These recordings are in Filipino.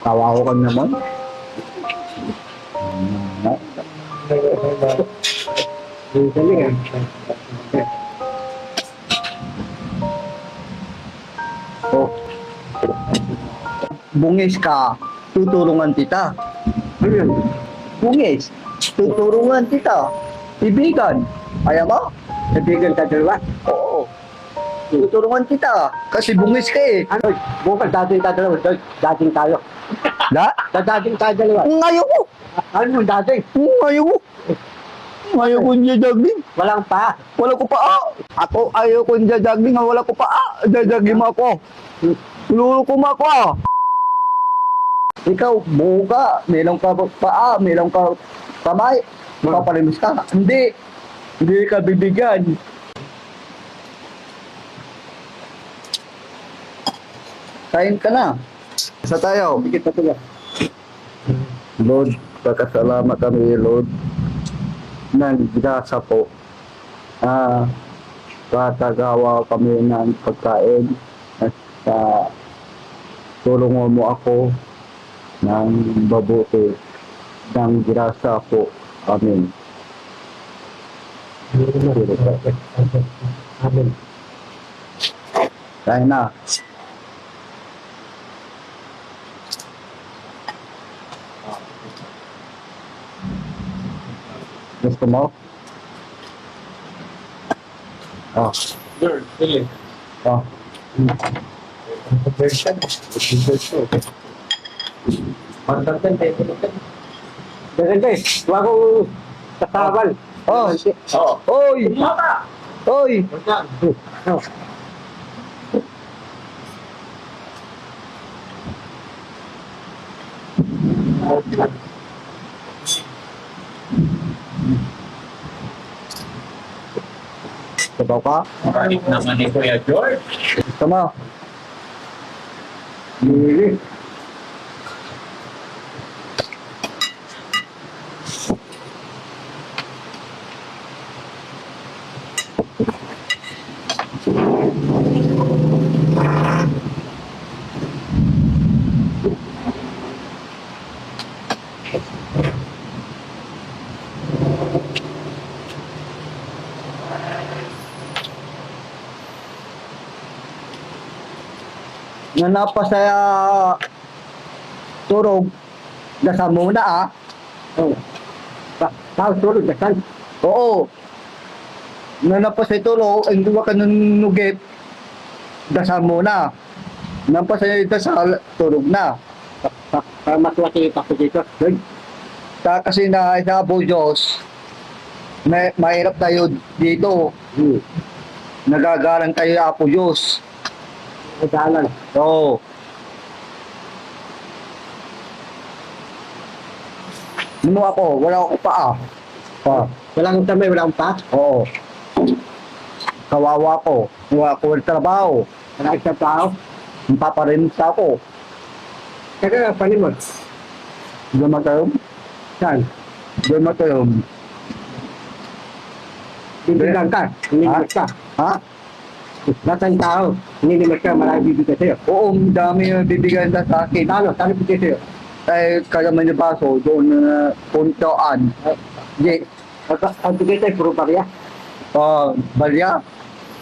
Tawa ko ka naman. Galing Oh, bungis ka, tutulungan kita. Ano yun? Bungis, tutulungan kita. Ibigan. Kaya mo? Nabigan ka dalawa? Oo. Tutulungan kita. Kasi bungis ka eh. Ano? Bukas dating tayo dalawa. Dating tayo. Da? Dating tayo dalawa. Ngayon ko. Ano yung dating? Ngayon ko. Ngayon ko jajagling. Walang pa. Wala ko paa. Ako ayaw ko jajagling. Wala ko paa. Jajagling mo ako. Luluko mo ako. Ikaw, buo ka. Meron ka paa. Meron ka kamay. Papalimus ka. Hindi. Hindi ka bibigyan. Kain ka na. Isa tayo. Sige, patuloy. Lord, pagkasalamat kami, Lord, ng grasa po. Katagawa kami ng pagkain at tulungan mo ako ng mabuti ng grasa po. Amen. Amen. Kain na. Gusto mo? Oh. Lord, sige. Oh. Version. Version. Pagdating tayo. Ganun tayo. Huwag akong tatawal. Oh. Oo. Oy! Mata! Oy! Oh. Sabaw ka? Kahit naman ni Kuya George. Gusto mo? Hindi. Na napasaya turog nasa muna ah. Oh. Tao tulog na saan? Oo. Na napasaya turog ang duwa ka nunugit dasa muna. Napasaya dasa turog na. Para matuwati yung tako dito. Lord. Kasi na sa Apo Diyos, mahirap tayo dito. Nagagalang tayo sa Apo Diyos. Madalan. Oo. Ano ako? Wala ako paa. Walang tamay, walang pa. Oo. Kawawa ko. Wala ko ng trabaho. Wala isang tao. Paparimos ako. Kaya panimod. Dumatayom. Saan? Dumatayom. Bibigyan ka. Nilimas ka. Ha? Nasaan tao? Nilimas ka. Marami bibigyan sa'yo. Oo, dami yung bibigyan na sa akin. Tano? Tano bibigyan sa'yo? Eh, kagaman yung baso, doon puntoan. Di, Ang bigyan sa'yo, puro barya. balya.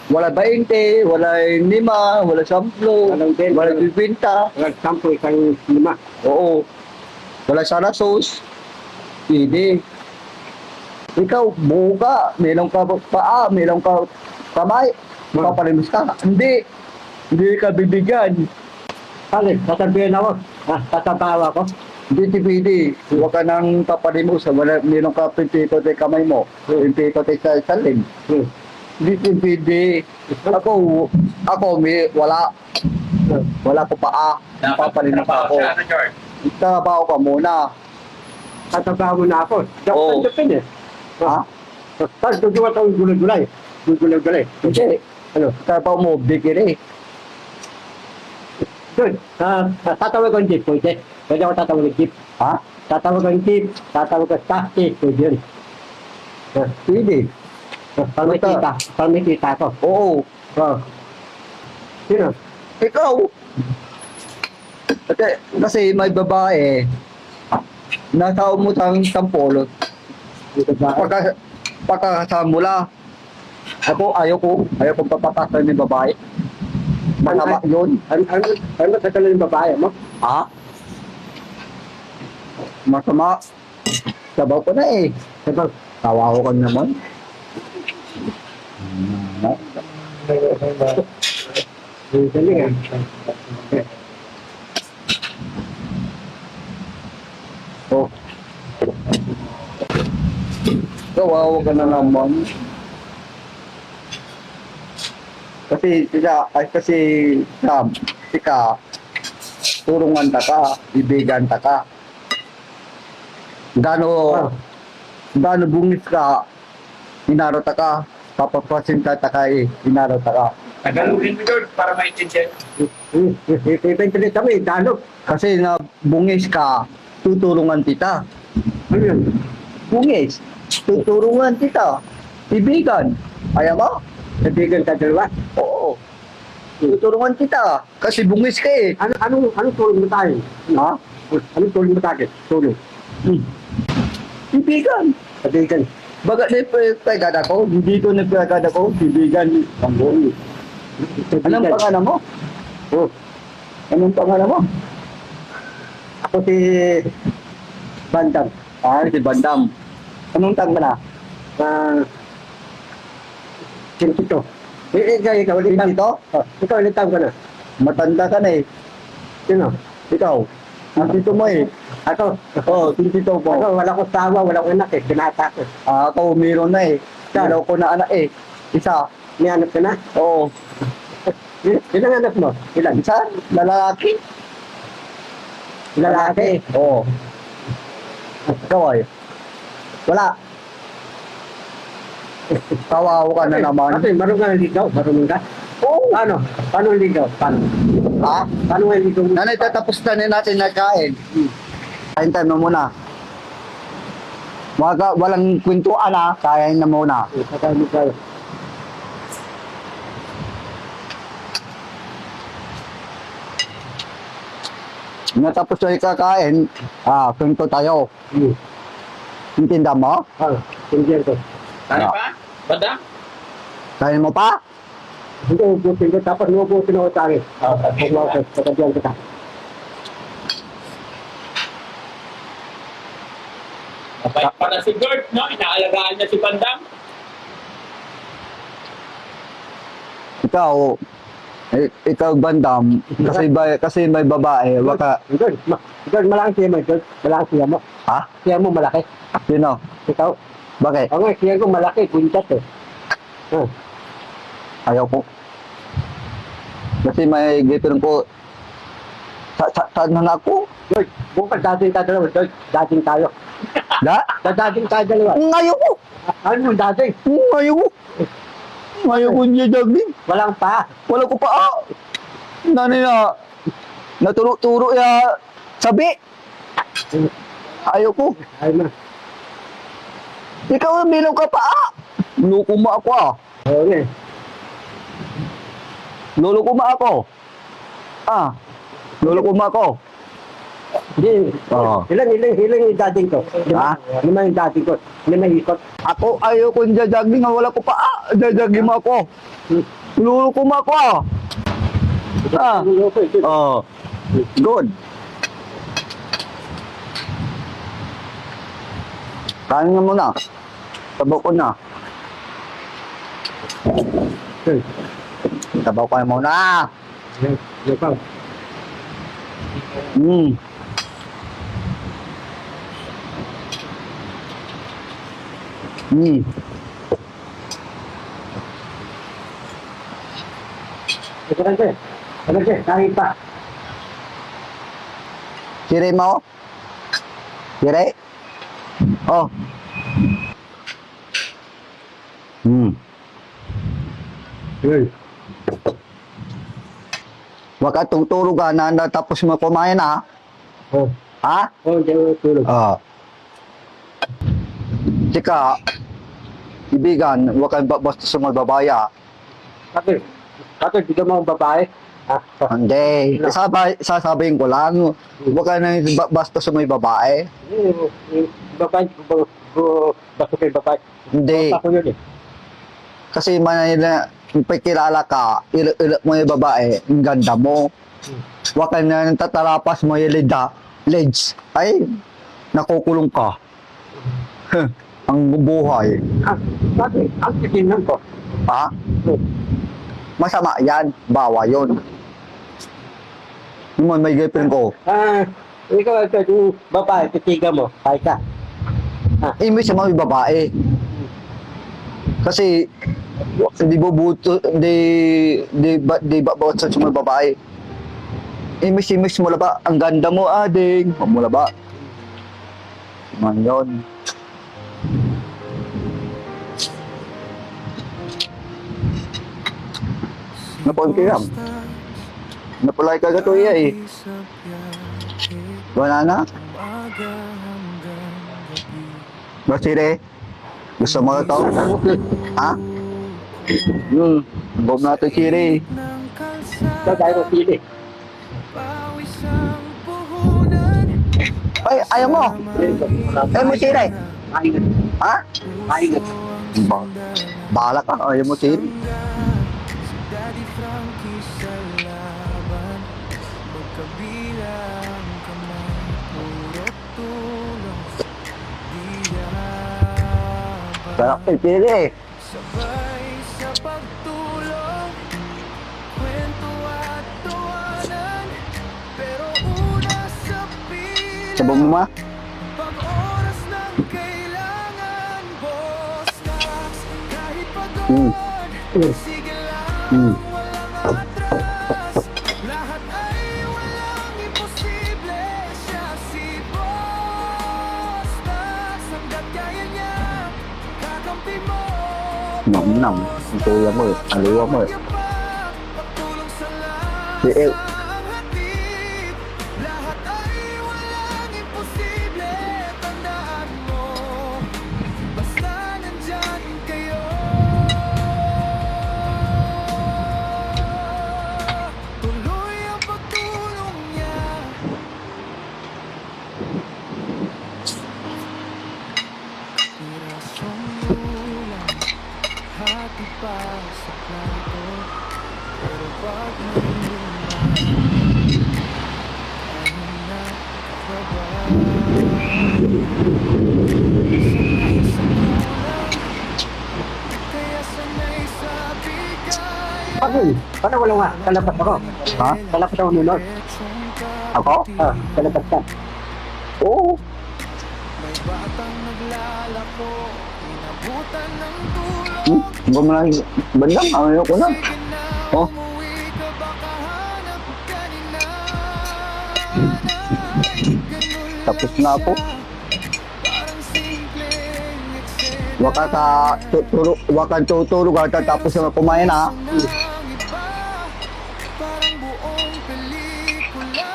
Wala 20, wala 5, wala 10, Walang 20. wala 50. Walang 10, isang 5. Oo. Wala sana sauce. Hindi. Ikaw, buo ka. Meron ka paa, meron ka kamay. Papalimus ka. Hindi. Hindi ka bibigyan. Kali, sasabihin ako. Sasabawa ko. Hindi pwede. Huwag ka nang papalimus. Wala, meron ka pintito sa kamay mo. Pintito sa salim. Hindi pwede. Ako, wala. Wala ko paa. Dapat Papalimus trabaho ako. siya, ano, George? Trabaho ka muna. Sasabawa na ako. Oo. Japan eh. Ha? Tapos tutuwa kang gulay-gulay. Gulay-gulay. Hindi. Ano? Trabaho mo, bigiri. Doon, tatawag ko yung jeep, pwede. Pwede ako tatawag ng jeep. Ha? Tatawag ko yung jeep, tatawag ko taxi, pwede yun. Pwede. Pag may kita ko. Oo. Oh. Sino? Ikaw. Kasi may babae, nasa umutang sampolot. Dito ba? Pagkasamula, ayaw ko papatasan ng babae. Masama yun. Ano sa kanya yung babae mo? Ha? Masama. Sabaw ko na eh. Sabaw. Tawa ko ka naman. Galing ah. Oh. Tawa ka na naman. Kasi Sam, turungan ta ka, ibigan ta ka. Gano bungis ka, inaro ta ka, papapasin ta ka inaro ta ka. Tagalogin mo, George, para maintindihan. Ipintilit kami, Tagalog. Kasi na bungis ka, tutulungan kita. Ano yun? Bungis, tutulungan kita. Ibigan. Ayaw mo? Sabigan ka dalawa. Oo. Tutulungan kita. Kasi bungis ka eh. Anong tulong mo tayo? Ha? Anong tulong mo tayo? Tulong. Ibigan. Sabigan. Baga na pagkagad ako, hindi ko nagpagagad ako, ibigan. Panggoy. Anong pangalan mo? Oh, Anong pangalan mo? ako si Bandam. Si Bandam. Anong tang mo na? Sintito. Ikaw ulit tang. Dito? Ikaw ulit tang ka na. Matanda ka na eh. Sino? Ikaw. Dito mo eh. Ako. Dito po. Ako, wala ko tawa, wala ko anak eh. Pinata ko. Ako, meron na eh. Dalaw ko na anak eh. Isa. May anak ka na? Oo. Ilang anak mo? Ilan? Isa? Lalaki? Lalaki. Oo. Ikaw ay. Wala. Kawawa ka na naman. Ate, marunong ka ligaw? Marunong ka? Oo. Paano? Paano ligaw? Paano? Ha? Paano nga ligaw? Nanay, tatapos na natin nagkain. Kain tayo muna. Walang kwentuan ha. Kain na muna. Kakain mo tayo. Natapos na ikakain, kwento tayo. Intinda mo? Tindihan ko. Ano pa? Bada? Kain mo pa? Hindi, ubusin ko. Tapos ubusin ako sa akin. Okay. Pagkadiyan kita. Mabait pa na si George, no? Inaalagaan niya si Bandam. Ikaw Bandam, kasi may babae, waka, George, malaki siya mo. George, malaki siya mo. ha? Siya mo malaki. Sino? Ikaw. Bakit? Oo nga, siya ko malaki. Puntat eh. Ayaw ko. Kasi may girlfriend ko, saan na ako? George, bukas dating tayo dalawa. George, dating tayo. Da? Dating tayo dalawa. Ngayon ko! Ano mo dating? Ngayon ko! Ngayon ko niya jogging. Walang pa. Wala ko pa. Nanay na, naturo-turo ya sabi. Ayaw ko. Ay na. Ikaw bilang ka pa. Loko mo ako Oo nga. Lolo ko ma ako. Lolo ko ma ako. Hindi. Oo. Ilang yung dating ko. Ha? Lima yung dating ko. Lima ikot. Ako ayaw ko jajaging, wala ko pa. Jajaging mo ako. Lolo ko ma ako. Good. Kain nga muna. Tabaw ko na. Tabaw ko na muna. Yan pa. Ano siya? Kahit pa. Sire mo? Sire? Oh. Wag ka tutulog na tapos mo kumain ha? Ha? Hindi ako tulog. Tsaka, ibigan, wag ka basta sa magbabaya. Bakit? Bakit? Di ka mga babae? Hindi. Sasabihin ko lang, huwag ka nang basta sa may babae. Babae, basta kay babae. Hindi. Ako yun eh. Kasi manila, pagkilala ka, ilo mo yung babae, ang ganda mo. Huwag ka na tatarapas mo yung legs. Ay, nakukulong ka. Ang buhay. Bakit? Ang titingnan ko. Ha? Masama yan. Bawa yun. Yung may girlfriend ko. Ikaw, yung babae, titigan mo, kahit ka. Imbis sa mga babae. Kasi, di bubuto, di bawat sa mga babae. Imbis mo ba? Ang ganda mo, ading. Mula ba? Man yun. Napon ko yan. Napulay ka gato iya eh. Wala na? Basire? Gusto mo ito? Ha? Bob natin sire. Ikaw tayo ng sili. Ay, ayaw mo? Ayaw mo sire? Maingat. Ha? Maingat. Bahala ka, ayaw mo sire. Daddy Frankie sa laban Magkabilang kamay Puro tulong Di yaban Sarap kay sire. Sabay sa pagtulong Kwento at tawanan Pero una sa pila Sabong mo ma? Pag oras ng kailangan Boss Tax Kahit pagod Sige lang walang atras Lahat ay walang imposible Siya si Boss Tax Hanggat kaya niya Kakampi mo Nam-nam. Ang tuya mo eh. Ang luwa mo eh. Pagtulong sa lahat Si El. ang hatid Lahat ay walang imposible Tandaan mo Basta nandyan kayo Tuloy ang pagtulong niya Pirasong ulam Hati pa sa plato Pero pag may lumahan Ano na ba ba? Sanay sa kulang Kaya sanay sa bigay Bakit? Paano wala nga? Kalapas ako. Ha? Kalapas ako nunod. Ako? Kalapas ka. Oo. May batang naglalako Inabutan ng tulong Huwag mo lang bandang. Ayaw ko na. Sige na, Oh. umuwi ka baka hanap ka ni nanay Ganun Tapos lang na ako. siya, Parang simpleng eksena Huwag ka huwag kang tutulog ka tapos na kumain ha. ng iba Parang buong pelikula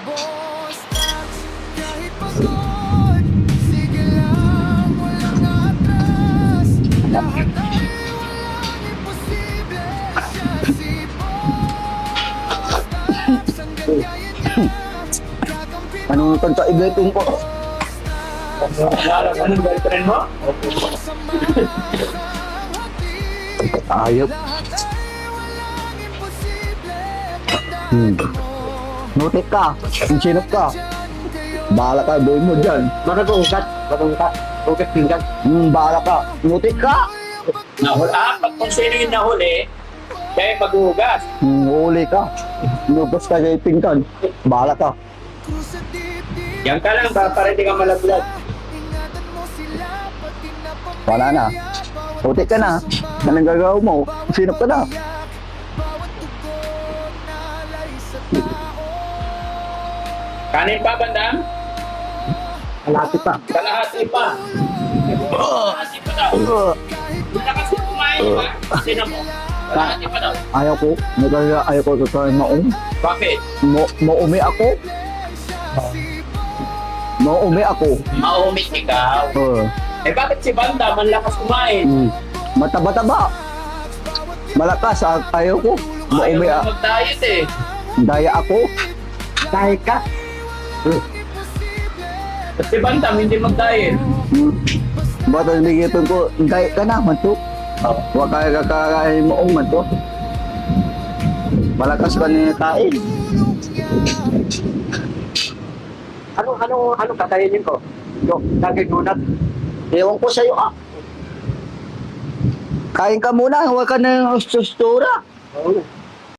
Boss Tax, kahit pagod Sige lang, walang atras Lahat ay walang imposible Siya si Boss Tax Hanggang kaya niya Kakampi mo Anong kanta ibetong ko? Lalo ka ng girlfriend mo? sa mga hatid Ayop. walang imposible Tandaan mo Nutik ka. Ang sinop ka. Bahala ka. Buhay mo dyan. Ugat pinggan. Bahala ka. Nutik ka. Nahuli. Pag kung sino yung nahuli, siya yung maghuhugas. Huli ka. Lubos ka kay pingkan. Bahala ka. Krus sa dibdib Yan ka lang, para hindi ka malaglag. Ingatan mo sila pati na Wala na. Nutik ka na. Anong gagawin mo? Sinop ka na. Bawat tugon na alay sa tao Kanin pa, bandang? Kalapit pa. Kalahati pa. Kalahati pa daw. Lakas mo kumain, di ba? Sino mo? Kalahati pa daw. Ayaw ko. Ayaw ko totoo maum. Bakit? Maumi ako. Maumi ako. Maumit ikaw. Eh bakit si Banda manlakas kumain? Mataba-taba. Malakas, ayaw ko. Ayaw Maumi, mo mag-diet eh. daya ako. Kahit ka. Kasi Bantam, hindi mag-diet. Bato nabigitun ko, daya ka na, manto. Huwag ka kakain mo, manto. Malakas ka na kain. Anong kakainin ko? Yung daging nunat. Ewan ko sa'yo, ah. Kain ka muna, huwag ka na sustura. Oo.